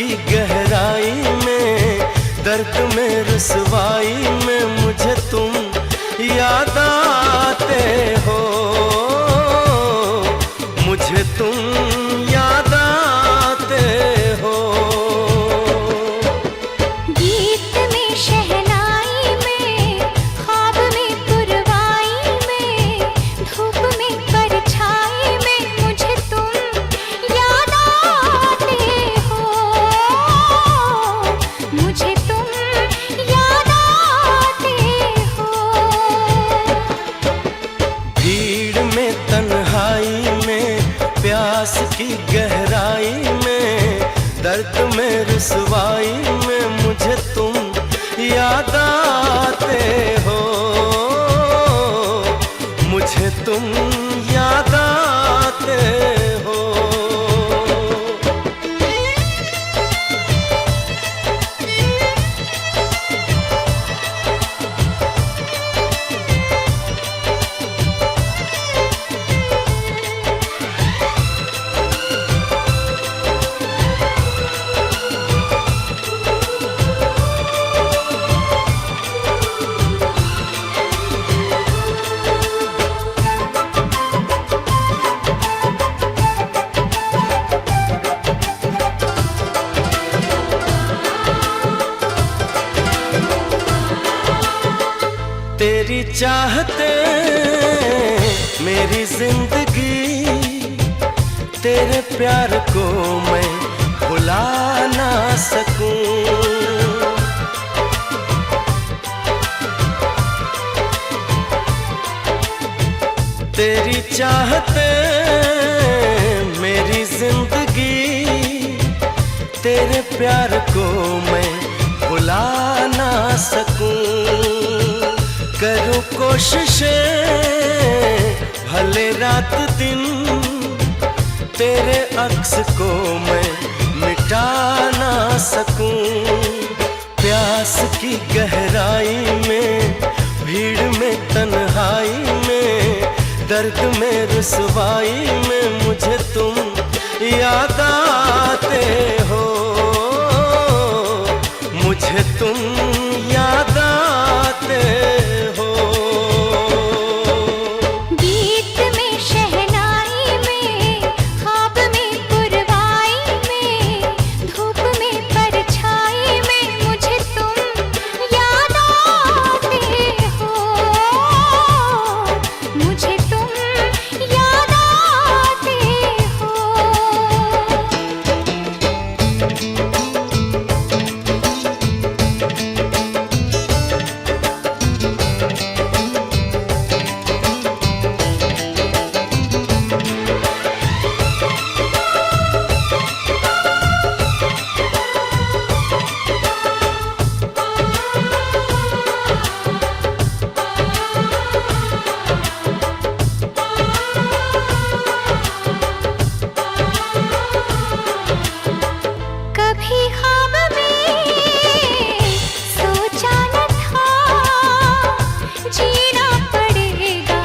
की गहराई में, दर्द में रुसवाई में मुझे तुम याद आते हो, मुझे तुम याद आते हो। गीत में शहनाई में, ख्वाब में पुरवाई में, धूप में परछाई में मुझे तुम याद आते हो, मुझे तुम याद आते हो। भीड़ में तन्हाई में, प्यास की गहराई में, दर्द में रुसवाई में मुझे तुम याद आते हो, मुझे तुम याद आते हो। तेरी चाहते मेरी जिंदगी, तेरे प्यार को मैं भुला ना सकूं। तेरी चाहते मेरी जिंदगी, तेरे प्यार को मैं भुला ना सकूं। करूं कोशिशें भले रात दिन, तेरे अक्स को मैं मिटा ना सकूं। प्यास की गहराई में, भीड़ में तन्हाई में, दर्द में रुसवाई में मुझे तुम याद आते हो, मुझे तुम याद आते हो। गीत में शहनाई में, ख्वाब में पुरवाई में, धूप में परछाई में मुझे तुम याद आते हो, मुझे तुम याद आते हो। कभी ख्वाब में सोचा न था, जीना पड़ेगा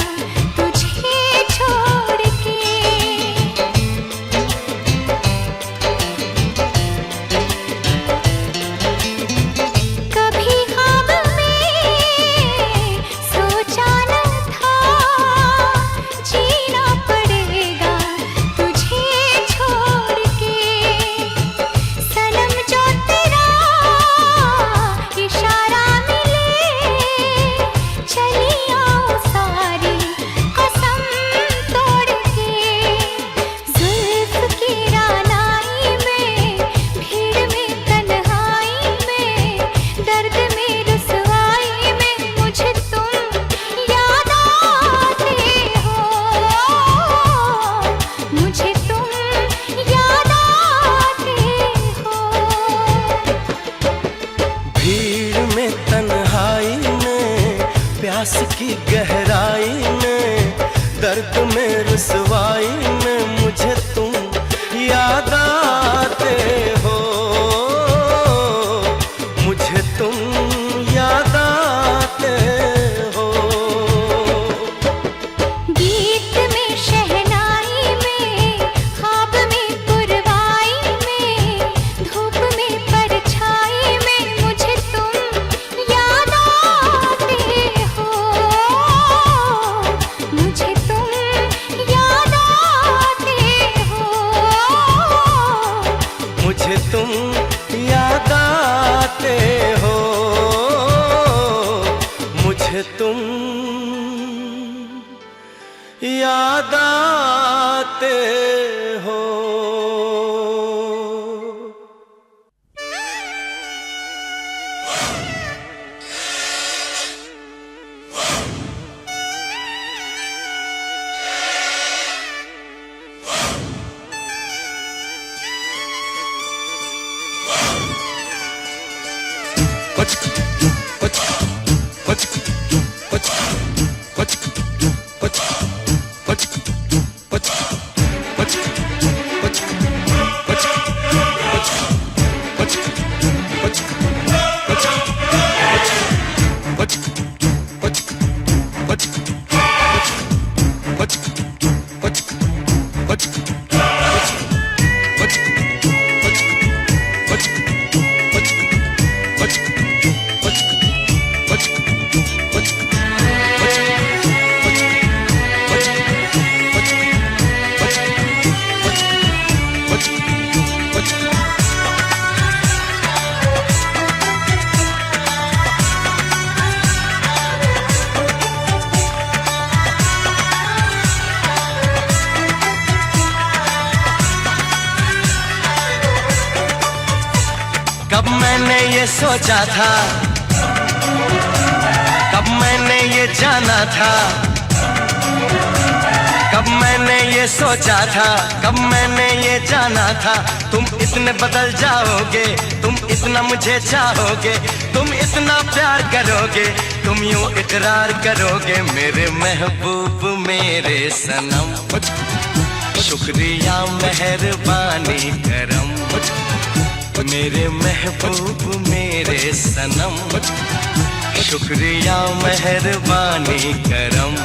तुझे छोड़ के। कभी ख्वाब में सोचा न था, जीना पड़ेगा तुझे छोड़ के। सनम जो तेरा इशारा मिले, चली आओ सारी कसम तोड़ के। जुल्फ की रानाई में, भीड़ में तन्हाई में, दर्द में रुसवाई में मुझे तुम याद आते हो, मुझे तुम याद आते हो। भीड़ में तन्हाई में, प्यास की गहराई में, दर्द में रुसवाई में मुझे तुम याद आते हो, मुझे तुम याद आते हो। गीत में शहनाई में, ख्वाब में पुरवाई में, धूप कब मैंने ये सोचा था, कब मैंने ये जाना था, कब मैंने ये सोचा था, कब मैंने ये जाना था, तुम इतने बदल जाओगे, तुम इतना मुझे चाहोगे, तुम इतना प्यार करोगे, तुम यूं इकरार करोगे मेरे महबूब मेरे सनम। शुक्रिया मेहरबानी करम मेरे महबूब मेरे सनम। शुक्रिया मेहरबानी करम।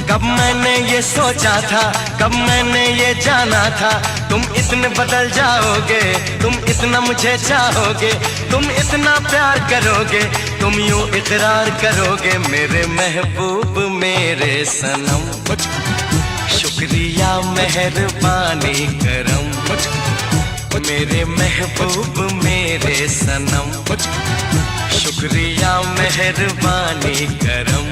कब मैंने ये सोचा था, कब मैंने ये जाना था, तुम इतने बदल जाओगे, तुम इतना मुझे चाहोगे, तुम इतना प्यार करोगे, तुम यूं इकरार करोगे मेरे महबूब मेरे सनम। शुक्रिया मेहरबानी करम मेरे महबूब मेरे सनम। शुक्रिया मेहरबानी करम।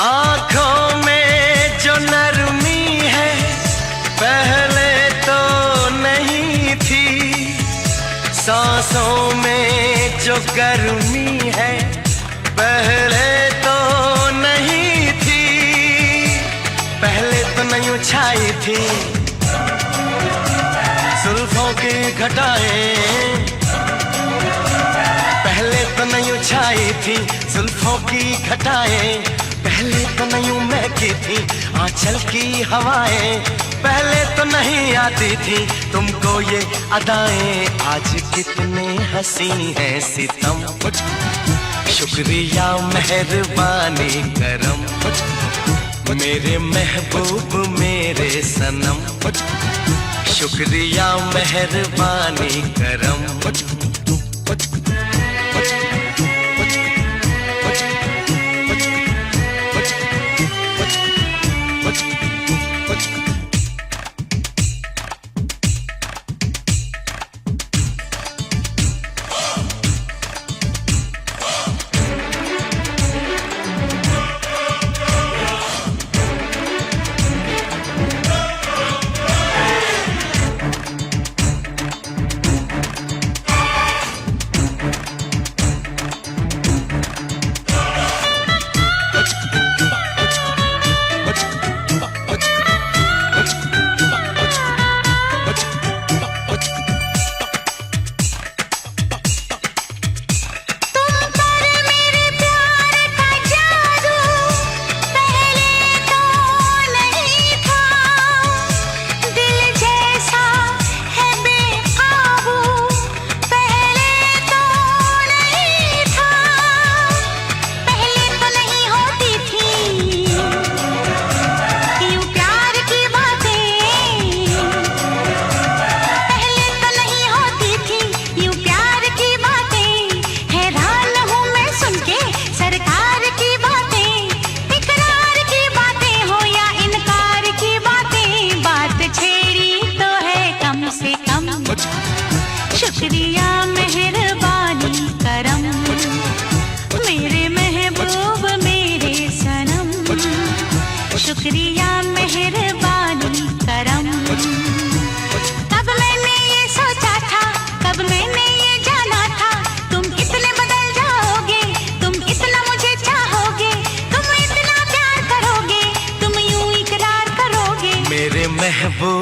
आँखों में जो नरमी है पहले तो नहीं थी, सांसों में जो गर्मी है पहले तो नहीं थी, पहले तो नहीं छाई थी जुल्फों की घटाएं, पहले तो नहीं छाई थी जुल्फों की घटाएं, पहले तो नहीं महकी थी आंचल की हवाएं, पहले तो नहीं आती थी तुमको ये अदाएं, आज कितने हंसी हैं सितम। शुक्रिया मेहरबानी करम मेरे महबूब मेरे सनम। शुक्रिया मेहरबानी करम।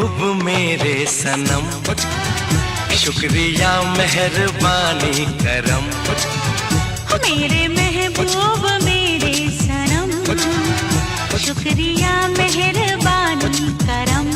महबूब मेरे सनम, शुक्रिया मेहरबानी करम। मेरे महबूब मेरे सनम, शुक्रिया मेहरबानी करम।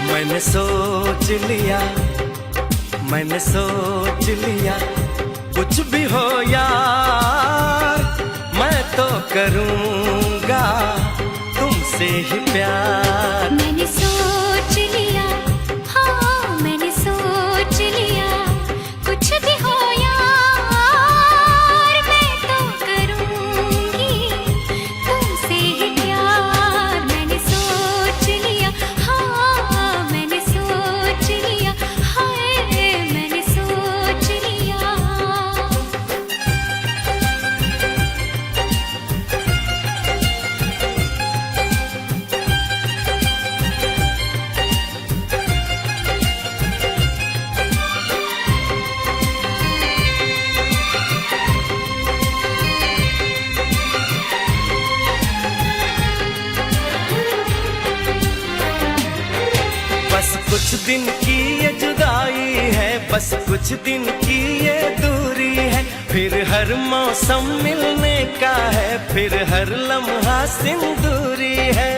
मैंने सोच लिया, मैंने सोच लिया, कुछ भी हो यार मैं तो करूँगा तुमसे ही प्यार। मैंने सोच लिया, हाँ मैंने सोच लिया, कुछ भी हो यार मैं तो करूँगी तुमसे ही प्यार। मैंने सोच लिया, हाँ मैंने सोच लिया, हाय मैंने सोच लिया। बस कुछ दिन की ये जुदाई है, बस कुछ दिन की ये दूरी है, फिर हर मौसम मिलने का है, फिर हर लम्हा सिंदूरी है।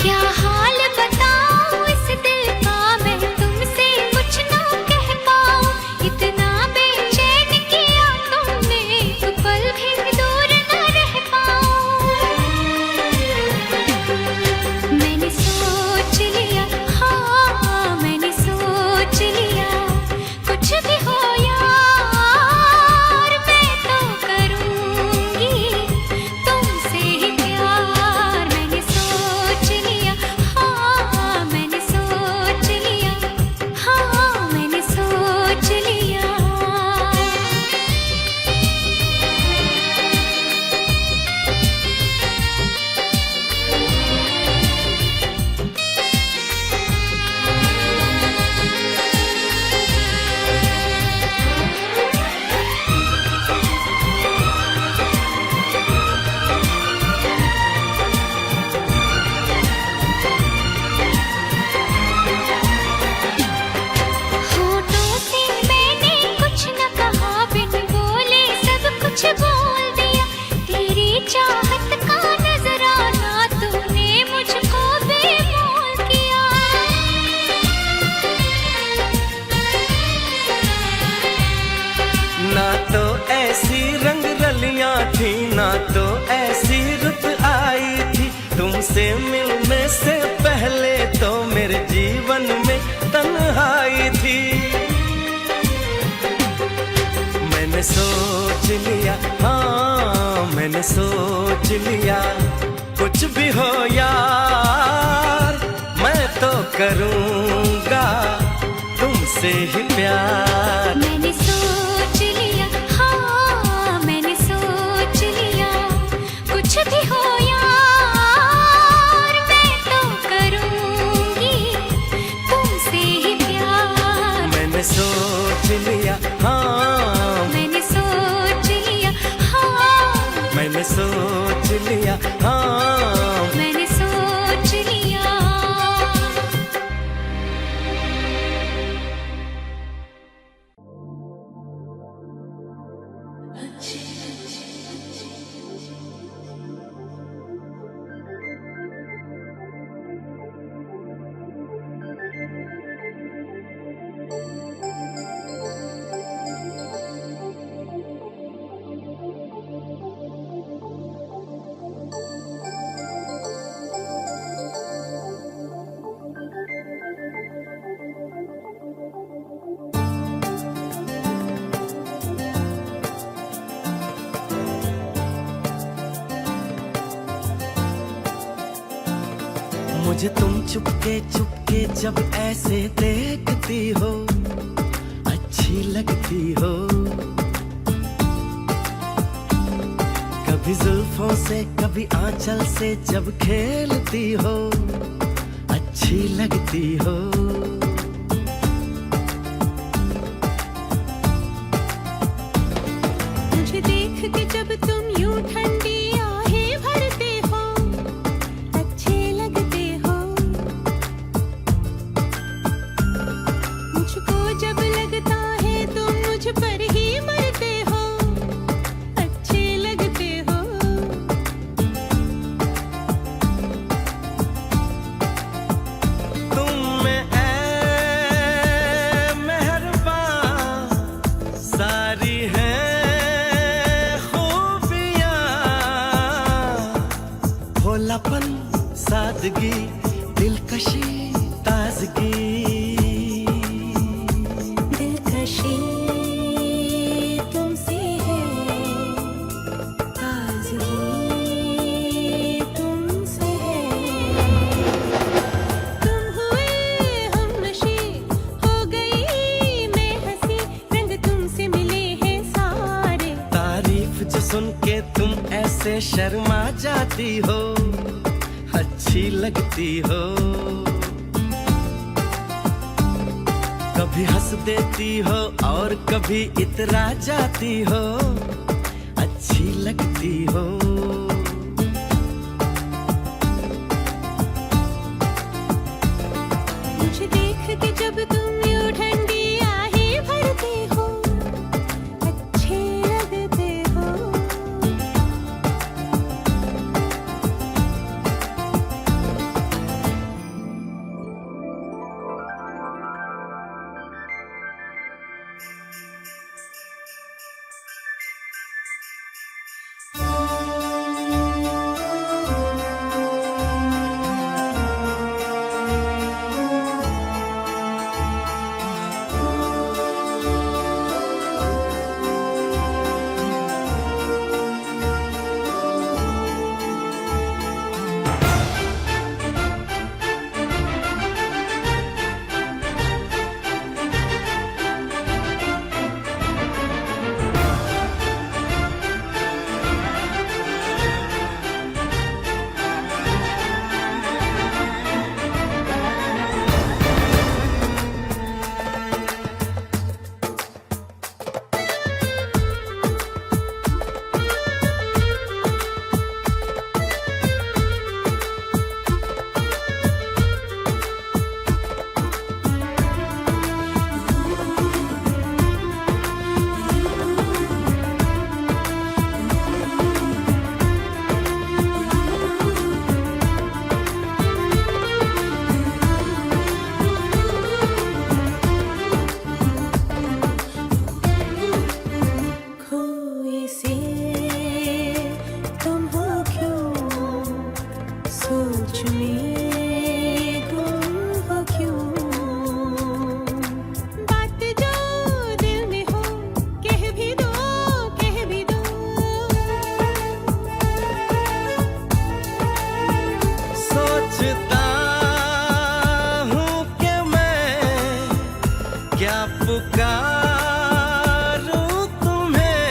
क्या हाल बताऊं इस दिल का, मैं तुमसे कुछ ना कह पाऊं, इतना बेचैन किया तुमने, एक पल भी दूर न रह पाऊं। मैंने सोच लिया, हाँ मैंने सोच लिया, कुछ भी हो यार मैं तो करूँगी तुमसे ही प्यार। मैंने सोच लिया, हाँ मैंने सोच लिया, हाँ मैंने सोच लिया। होठों से मैंने कुछ न कहा, बिन बोले सब कुछ बोल दिया, तेरी चाहत का नजराना तूने मुझको बेमोल किया। ना तो ऐसी रंग रलियां थी, ना तो ऐसी रुत आई थी, तुमसे मिलने से पहले तो मेरे जीवन में तन्हाई थी। मैंने सोच लिया, हाँ मैंने सोच लिया, कुछ भी हो यार मैं तो करूँगा तुमसे ही प्यार। मैंने सोच लिया, हाँ मैंने सोच लिया, कुछ भी हो यार मैं तो करूँगी तुमसे ही प्यार। मैंने सोच लिया, हाँ मैंने सोच लिया, हाँ मैंने सोच लिया, हाँ मैंने सोच लिया। मुझे तुम चुपके चुपके जब ऐसे देखती हो, अच्छी लगती हो। कभी जुल्फों से कभी आंचल से जब खेलती हो, अच्छी लगती हो। मुझे देख के जब तुम यूं ठंडी आहें भरते हो, अच्छे लगते हो। मुझको जब लगता है तुम मुझ पर ही मरते हो, अच्छे लगते हो। तुम में ऐ मेहरबान सारी है खूबियाँ, भोलापन सादगी दिलकशी ताजगी। दिलकशी तुमसे है, ताज़गी तुमसे है। तुम हुए हमनशी, हो गई मैं हंसी, रंग तुमसे मिले हैं सारे। तारीफ जो सुन के तुम ऐसे शर्मा जाती हो, अच्छी लगती हो। कभी हंस देती हो और कभी इतरा जाती हो, अच्छी लगती हो। मुझे देख के जब तुम यूं ठंडी आहें भरते हो, अच्छे लगते हो। खोए से तुम हो क्यों, सोच में गुम हो क्यों। बात जो दिल में हो कह भी दो, कह भी दो। सोचता हूँ कि मैं क्या पुकारूं तुम्हें,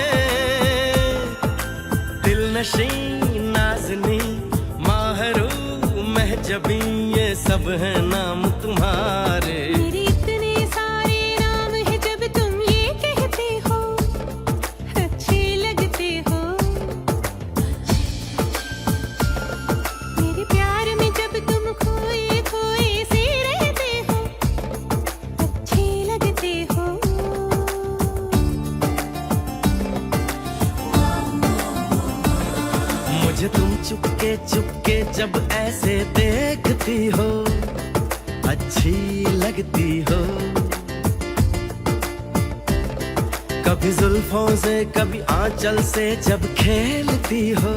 दिलनशी नाज़नी माहरू महजबी, ये सब है नाम तुम्हारे। मेरे इतने सारे नाम हैं, जब तुम ये कहते हो, अच्छे लगते हो। मेरे प्यार में जब तुम खोए खोए से रहते हो, अच्छे लगते हो। मुझे तुम चुपके चुपके जब ऐसे देखती हो, अच्छी लगती हो। कभी जुल्फों से कभी आंचल से जब खेलती हो,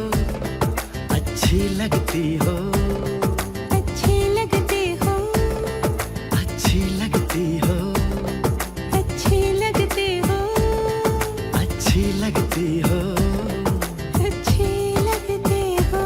अच्छी लगती हो। अच्छे लगते हो, अच्छी लगती हो, अच्छे लगते हो, अच्छी लगती हो। अच्छे लगते हो।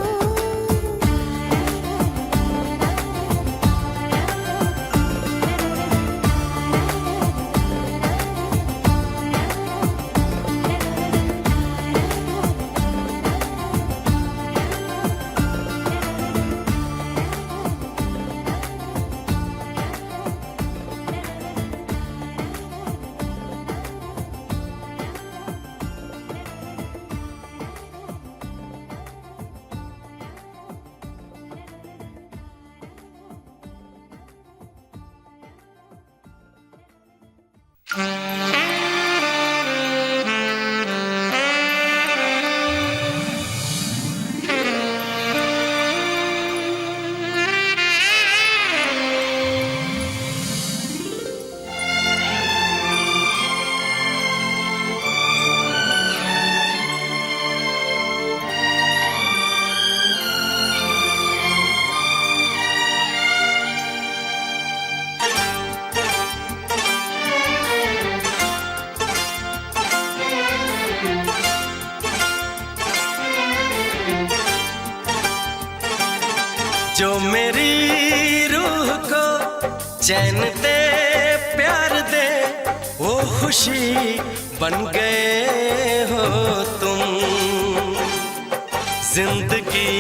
जो मेरी रूह को चैन दे, प्यार दे, वो खुशी बन गए हो तुम। जिंदगी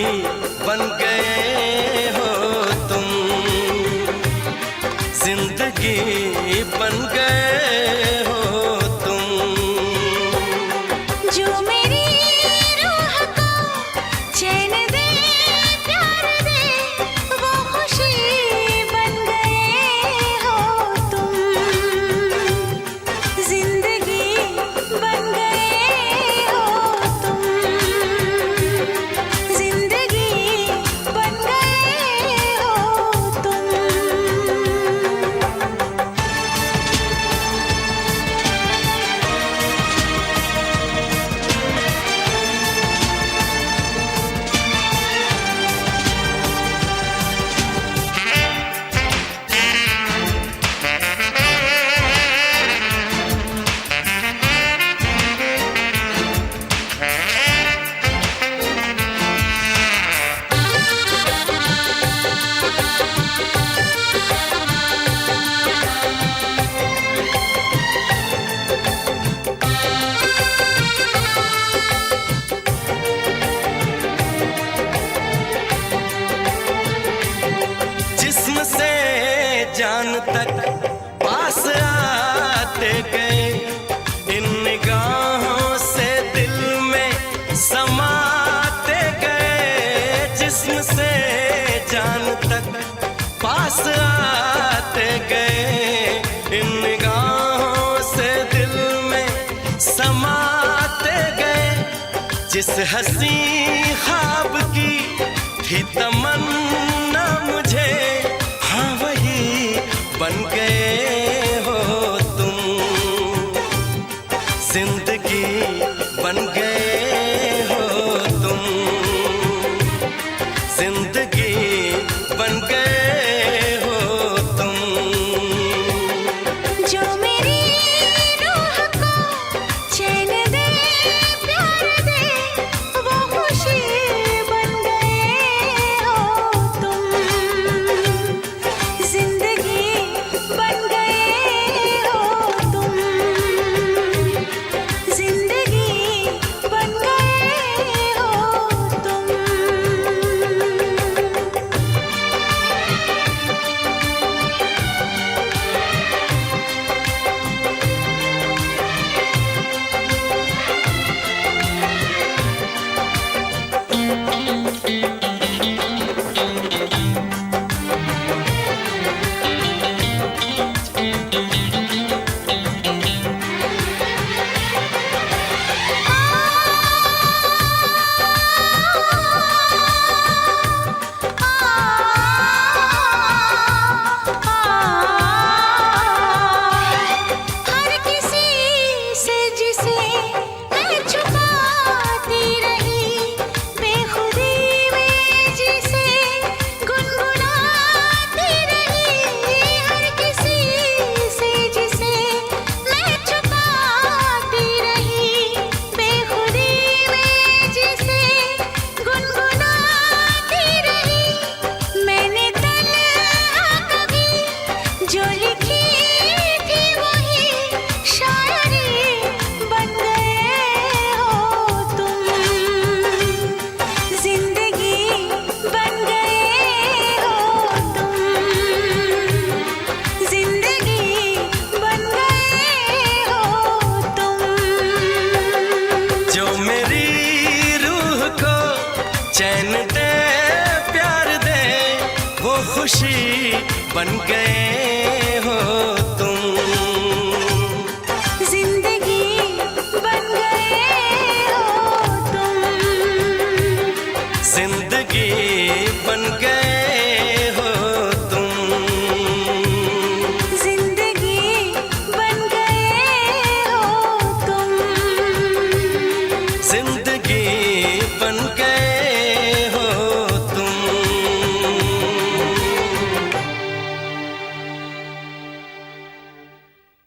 बन गए हो तुम, जिंदगी बन गए हो तुम। जो मेरी रूह को चैन दे, प्यार दे, वो खुशी बन गए हो तुम। जिंदगी बन गए हो तुम, जिंदगी बन गए हो तुम। जिस्म से जान तक पास आते गए, इन निगाहों से दिल में समाते गए। जिस्म से जान तक पास आते गए, इन निगाहों से दिल में समाते गए। जिस हंसी ख्वाब की थी तमन्ना मुझे, हाँ वही बन गए हो तुम। जिंदगी बन गए हो तुम, जिंदगी बन गए हो तुम। जो मेरी रूह को चैन दे, प्यार दे, वो खुशी बन गए हो तुम। जिंदगी बन गए हो तुम, जिंदगी बन गए हो तुम। हर किसी से जिसे मैं छुपाती रही, बेखुदी में जिसे गुनगुनाती रही। हर किसी से जिसे मैं छुपाती रही, बेखुदी में जिसे गुनगुनाती रही। मैंने तन्हा कभी जो लिखी थी, वही शायरी बन गए हो तुम। जिंदगी बन गए हो तुम, जिंदगी बन गए हो तुम। जो मेरी रूह को चैन दे, प्यार दे, वो खुशी बन गए हो